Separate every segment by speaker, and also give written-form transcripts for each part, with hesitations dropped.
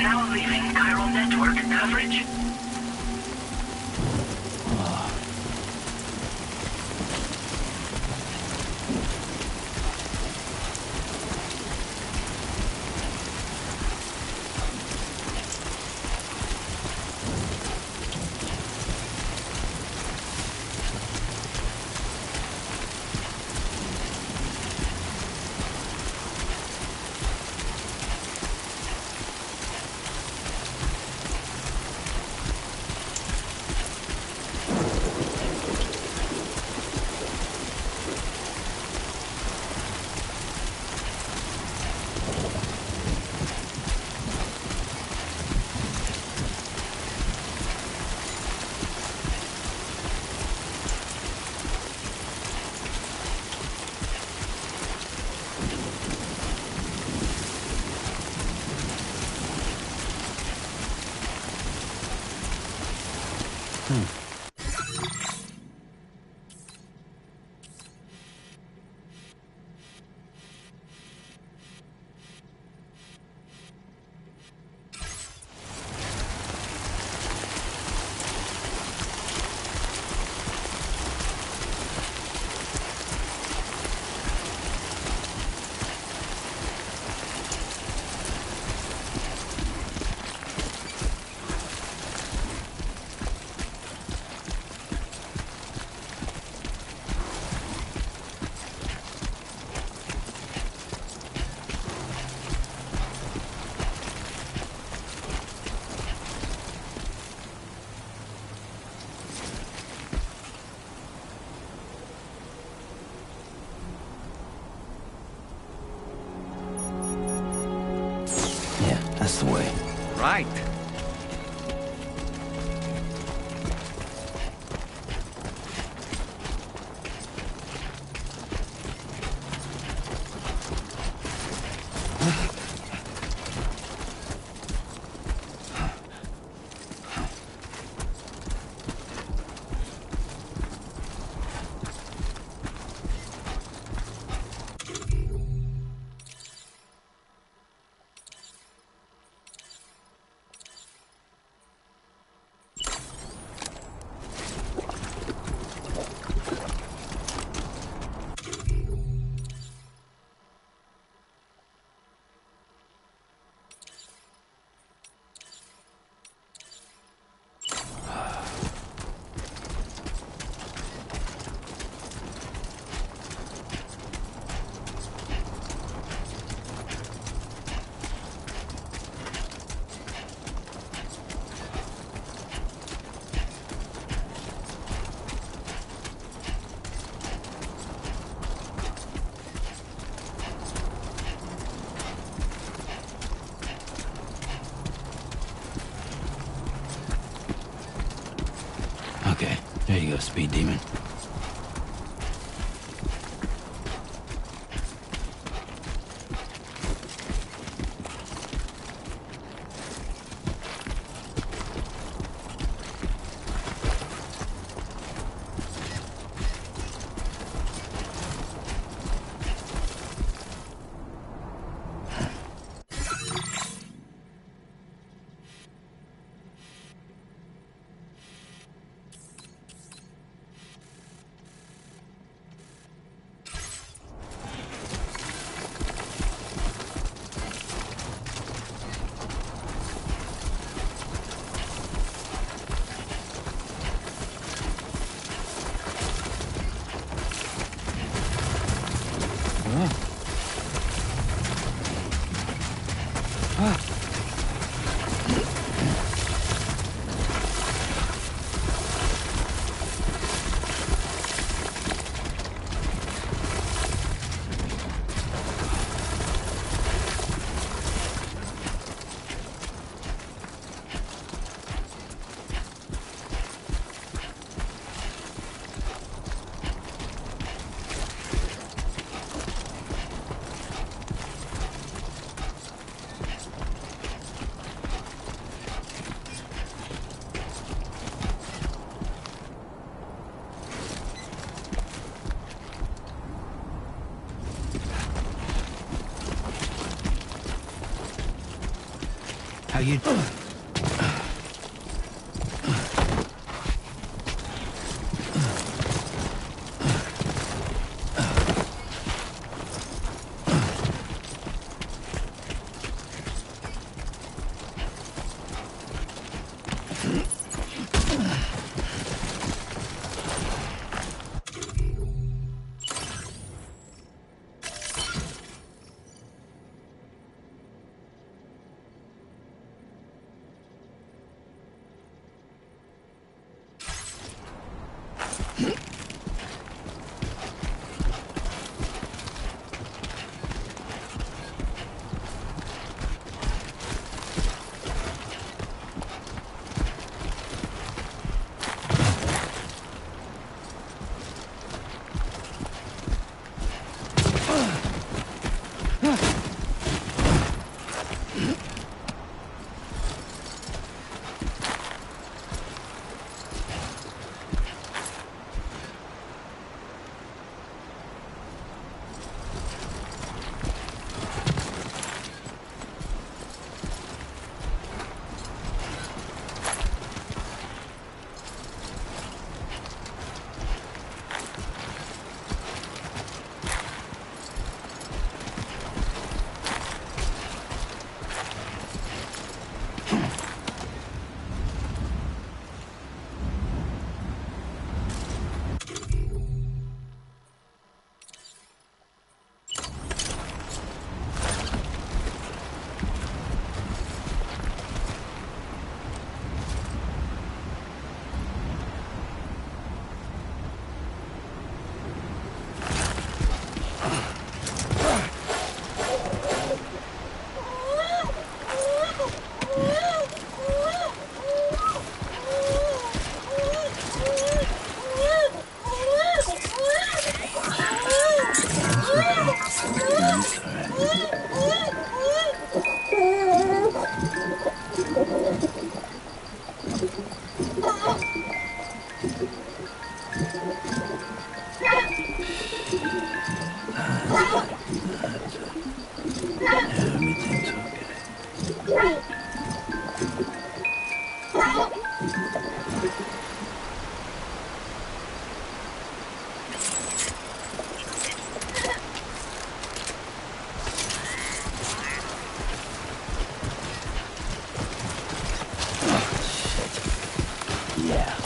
Speaker 1: Now leaving chiral network coverage.
Speaker 2: That's the way.
Speaker 3: Right.
Speaker 2: Okay, there you go, speed demon.
Speaker 3: you...
Speaker 2: Everything's okay. Yeah.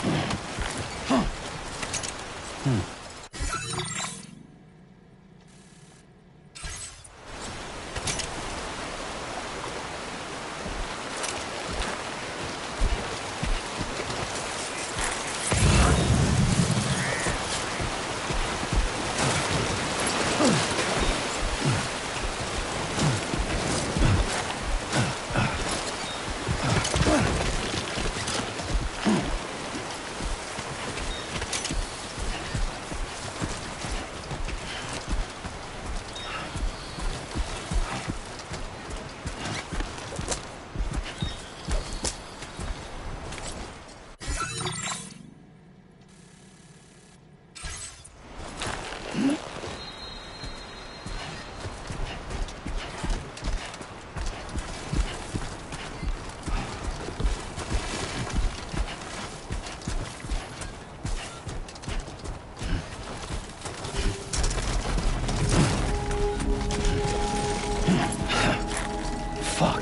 Speaker 2: Fuck.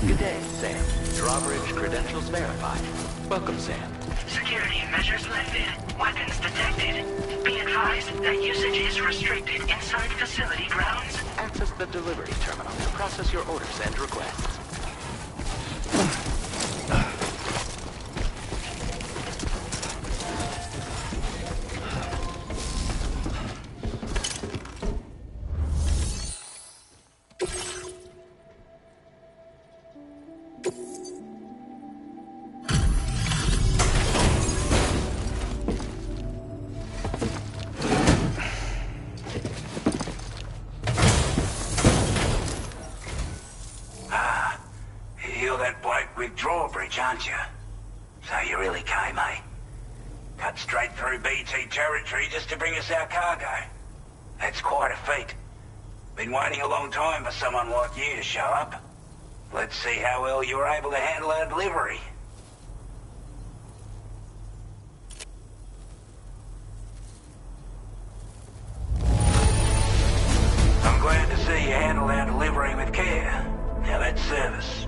Speaker 4: Good day, Sam. Drawbridge credentials verified. Welcome, Sam.
Speaker 1: Security measures lifted. Weapons detected. Be advised that usage is restricted inside facility grounds.
Speaker 4: Access the delivery terminal to process your orders and requests.
Speaker 5: You're that bloke with drawbridge, aren't you? So you really came, eh? Cut straight through BT territory just to bring us our cargo. That's quite a feat. Be Been waiting a long time for someone like you to show up. Let's see how well you were able to handle our delivery. I'm glad to see you handled our delivery with care. Now that's service.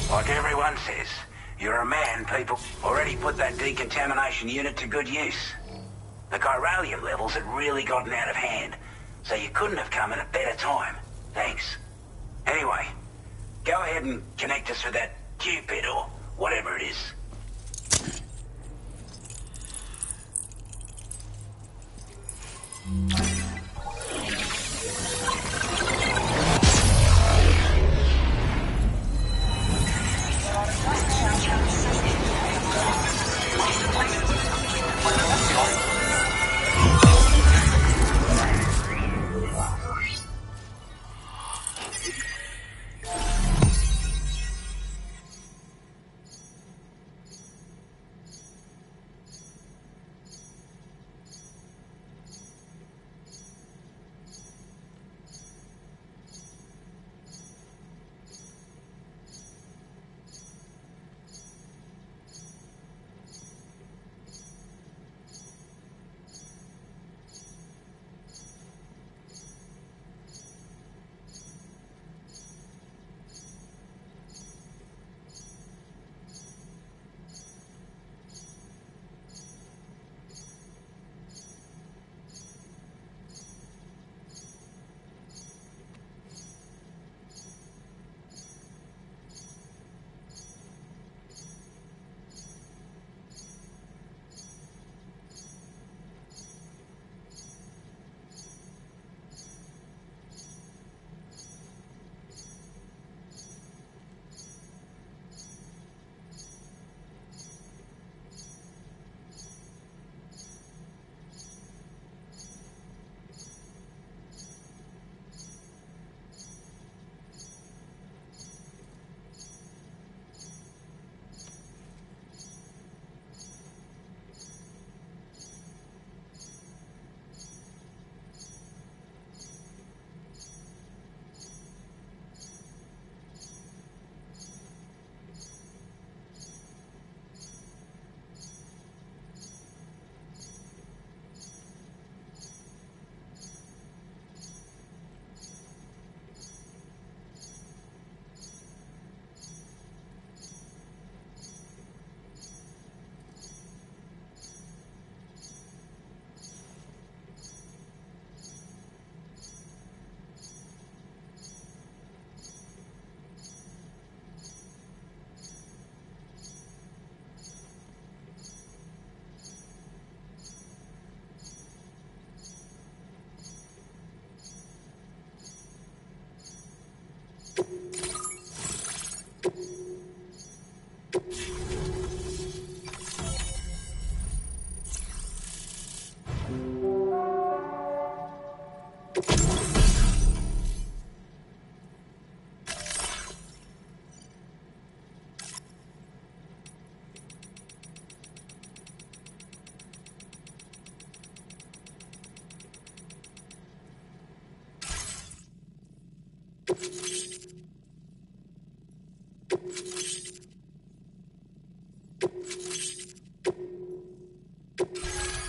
Speaker 5: Like everyone says, you're a man, people. Already put that decontamination unit to good use. The chiralium levels had really gotten out of hand, so you couldn't have come at a better time. Thanks. Anyway, go ahead and connect us with that Cupid or whatever it is.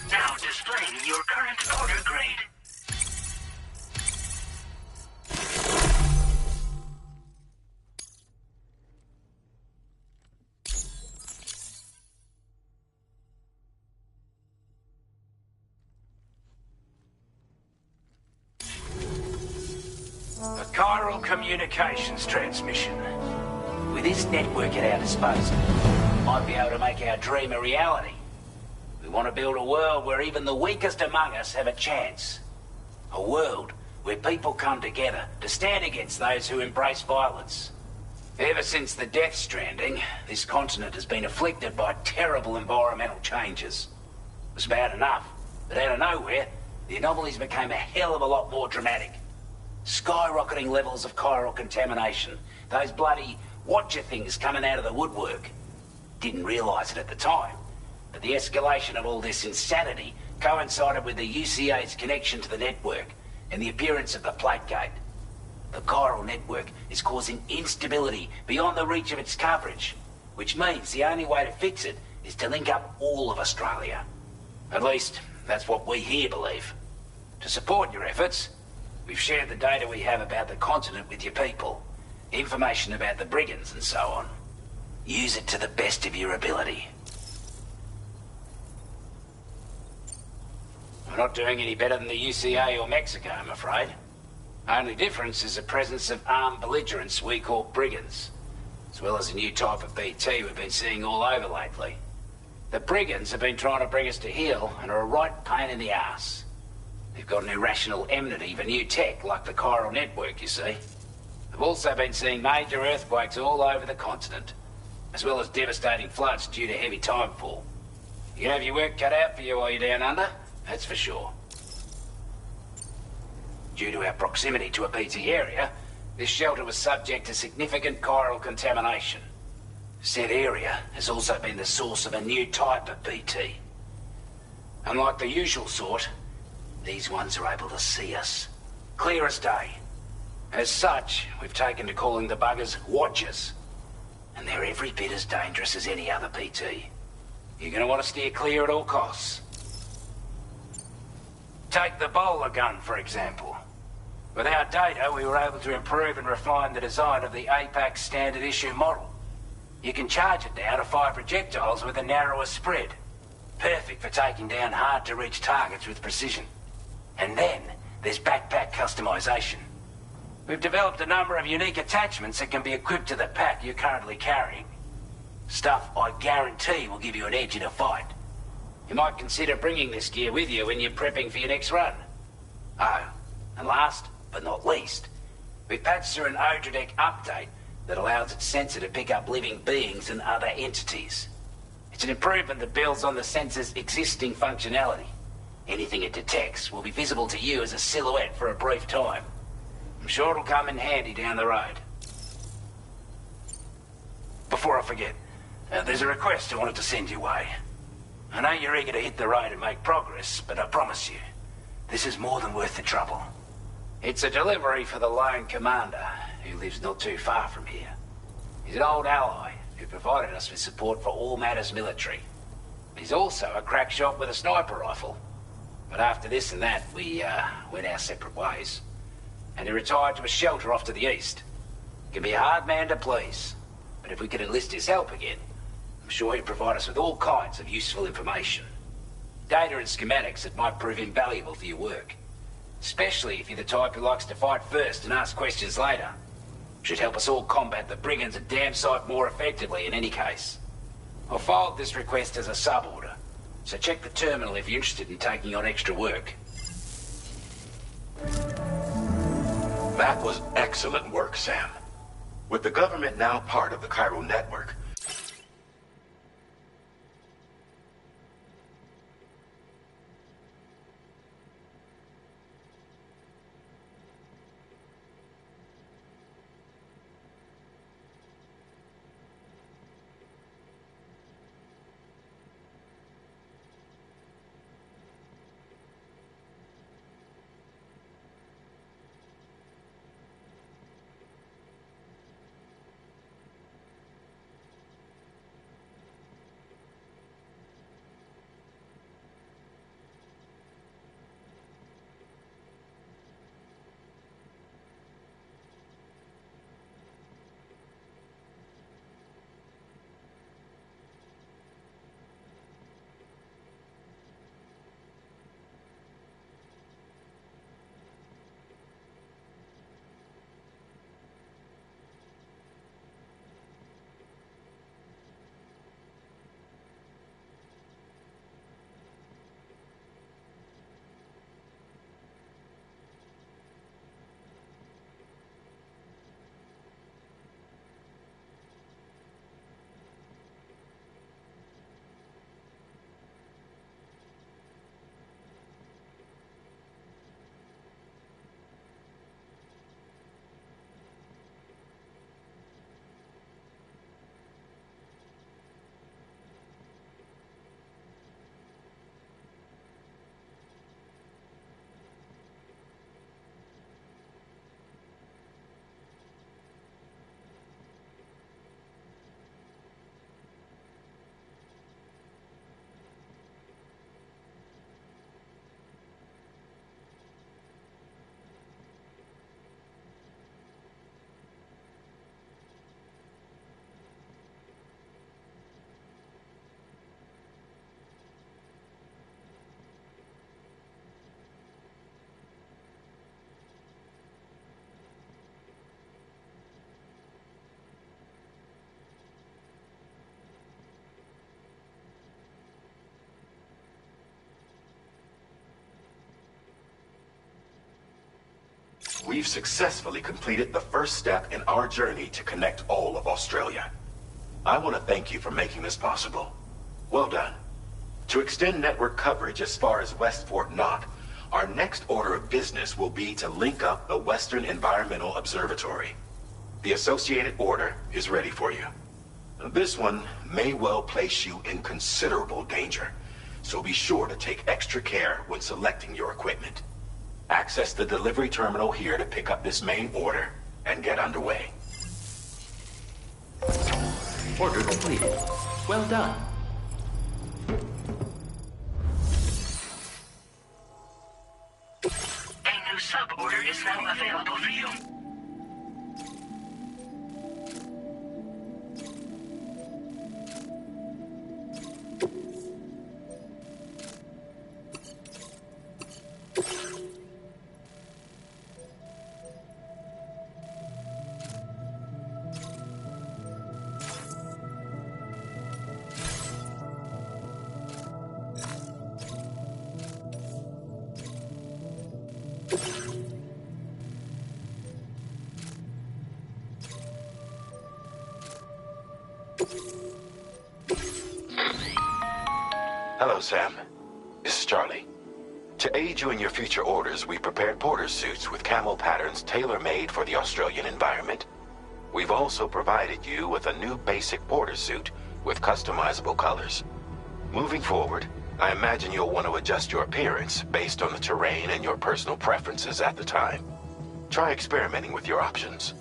Speaker 1: Now displaying your current order grade.
Speaker 5: A chiral communications transmission. With this network at our disposal, we might be able to make our dream a reality. We want to build a world where even the weakest among us have a chance. A world where people come together to stand against those who embrace violence. Ever since the death stranding, this continent has been afflicted by terrible environmental changes. It was bad enough, but out of nowhere, the anomalies became a hell of a lot more dramatic. Skyrocketing levels of chiral contamination. Those bloody watcher things coming out of the woodwork. Didn't realise it at the time, but the escalation of all this insanity coincided with the UCA's connection to the network and the appearance of the plate gate. The chiral network is causing instability beyond the reach of its coverage, which means the only way to fix it is to link up all of Australia. At least, that's what we here believe. To support your efforts, we've shared the data we have about the continent with your people, information about the brigands and so on. Use it to the best of your ability. We're not doing any better than the UCA or Mexico, I'm afraid. Only difference is the presence of armed belligerents we call brigands, as well as a new type of BT we've been seeing all over lately. The brigands have been trying to bring us to heel and are a right pain in the ass. They've got an irrational enmity for new tech like the chiral network, you see. They've also been seeing major earthquakes all over the continent, as well as devastating floods due to heavy timefall. You can have your work cut out for you while you're down under, that's for sure. Due to our proximity to a BT area, this shelter was subject to significant chiral contamination. Said area has also been the source of a new type of BT. Unlike the usual sort, these ones are able to see us. Clear as day. As such, we've taken to calling the buggers Watchers. And they're every bit as dangerous as any other BT. You're gonna want to steer clear at all costs. Take the bowler gun, for example. With our data, we were able to improve and refine the design of the APAC standard issue model. You can charge it now to fire projectiles with a narrower spread. Perfect for taking down hard-to-reach targets with precision. And then, there's backpack customization. We've developed a number of unique attachments that can be equipped to the pack you're currently carrying. Stuff I guarantee will give you an edge in a fight. You might consider bringing this gear with you when you're prepping for your next run. Oh, and last but not least, we've patched through an Odradec update that allows its sensor to pick up living beings and other entities. It's an improvement that builds on the sensor's existing functionality. Anything it detects will be visible to you as a silhouette for a brief time. I'm sure it'll come in handy down the road. Before I forget, there's a request I wanted to send your way. I know you're eager to hit the road and make progress, but I promise you, this is more than worth the trouble. It's a delivery for the lone commander, who lives not too far from here. He's an old ally who provided us with support for all matters military. He's also a crack shot with a sniper rifle. But after this and that, we went our separate ways. And he retired to a shelter off to the east. He can be a hard man to please, but if we could enlist his help again, I'm sure he'd provide us with all kinds of useful information. Data and schematics that might prove invaluable for your work. Especially if you're the type who likes to fight first and ask questions later. Should help us all combat the brigands a damn sight more effectively in any case. I've filed this request as a sub-order, so check the terminal if you're interested in taking on extra work.
Speaker 3: That was excellent work, Sam. With the government now part of the chiral network, we've successfully completed the first step in our journey to connect all of Australia. I want to thank you for making this possible. Well done. To extend network coverage as far as West Fort Knox, our next order of business will be to link up the Western Environmental Observatory. The associated order is ready for you. This one may well place you in considerable danger, so be sure to take extra care when selecting your equipment. Access the delivery terminal here to pick up this main order and get underway.
Speaker 4: Order completed. Well done.
Speaker 1: A new sub-order is now available for you.
Speaker 3: Hello, Sam. This is Charlie. To aid you in your future orders, we prepared porter suits with camo patterns tailor-made for the Australian environment. We've also provided you with a new basic porter suit with customizable colors. Moving forward, I imagine you'll want to adjust your appearance based on the terrain and your personal preferences at the time. Try experimenting with your options.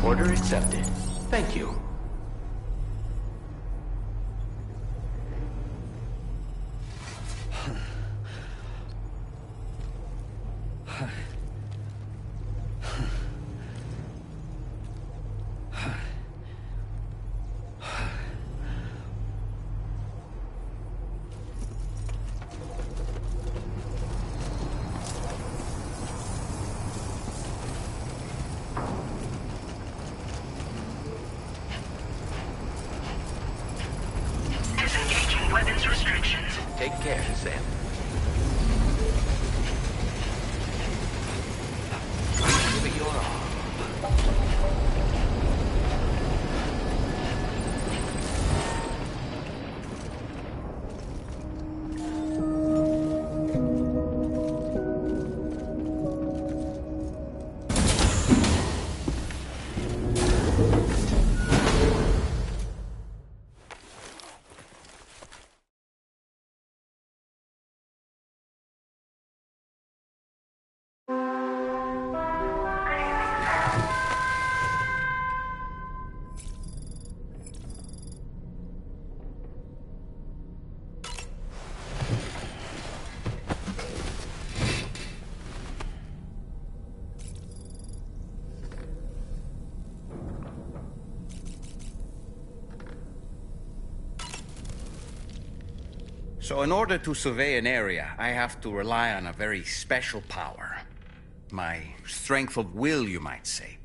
Speaker 4: Order accepted. Thank you.
Speaker 1: Disengaging weapons restrictions.
Speaker 4: Take care, Sam. Give it your all.
Speaker 6: So in order to survey an area, I have to rely on a very special power. My strength of will, you might say.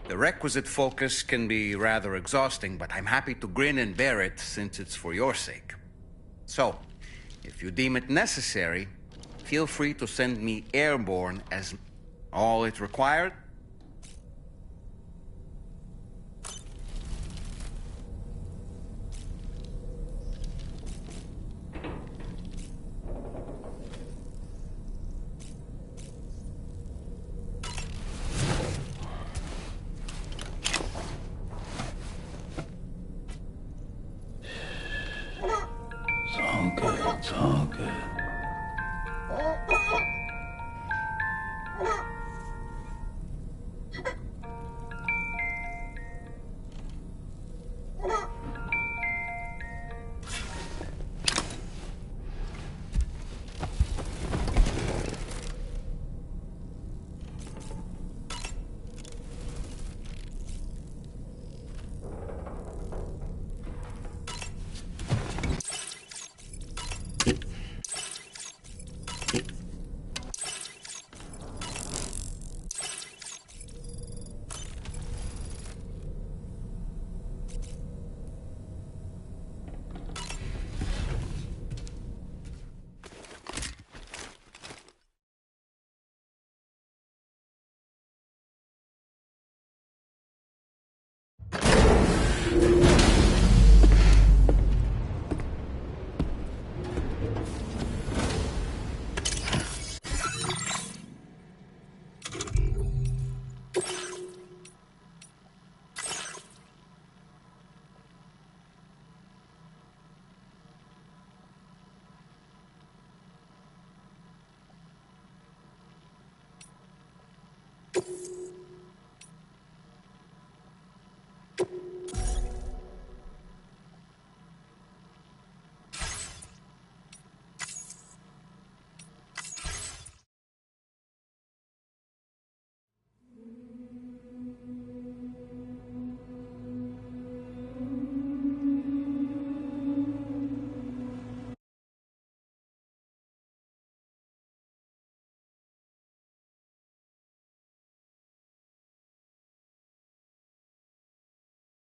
Speaker 6: The requisite focus can be rather exhausting, but I'm happy to grin and bear it since it's for your sake. So, if you deem it necessary, feel free to send me airborne as all it required.
Speaker 2: It's all good. It's all good.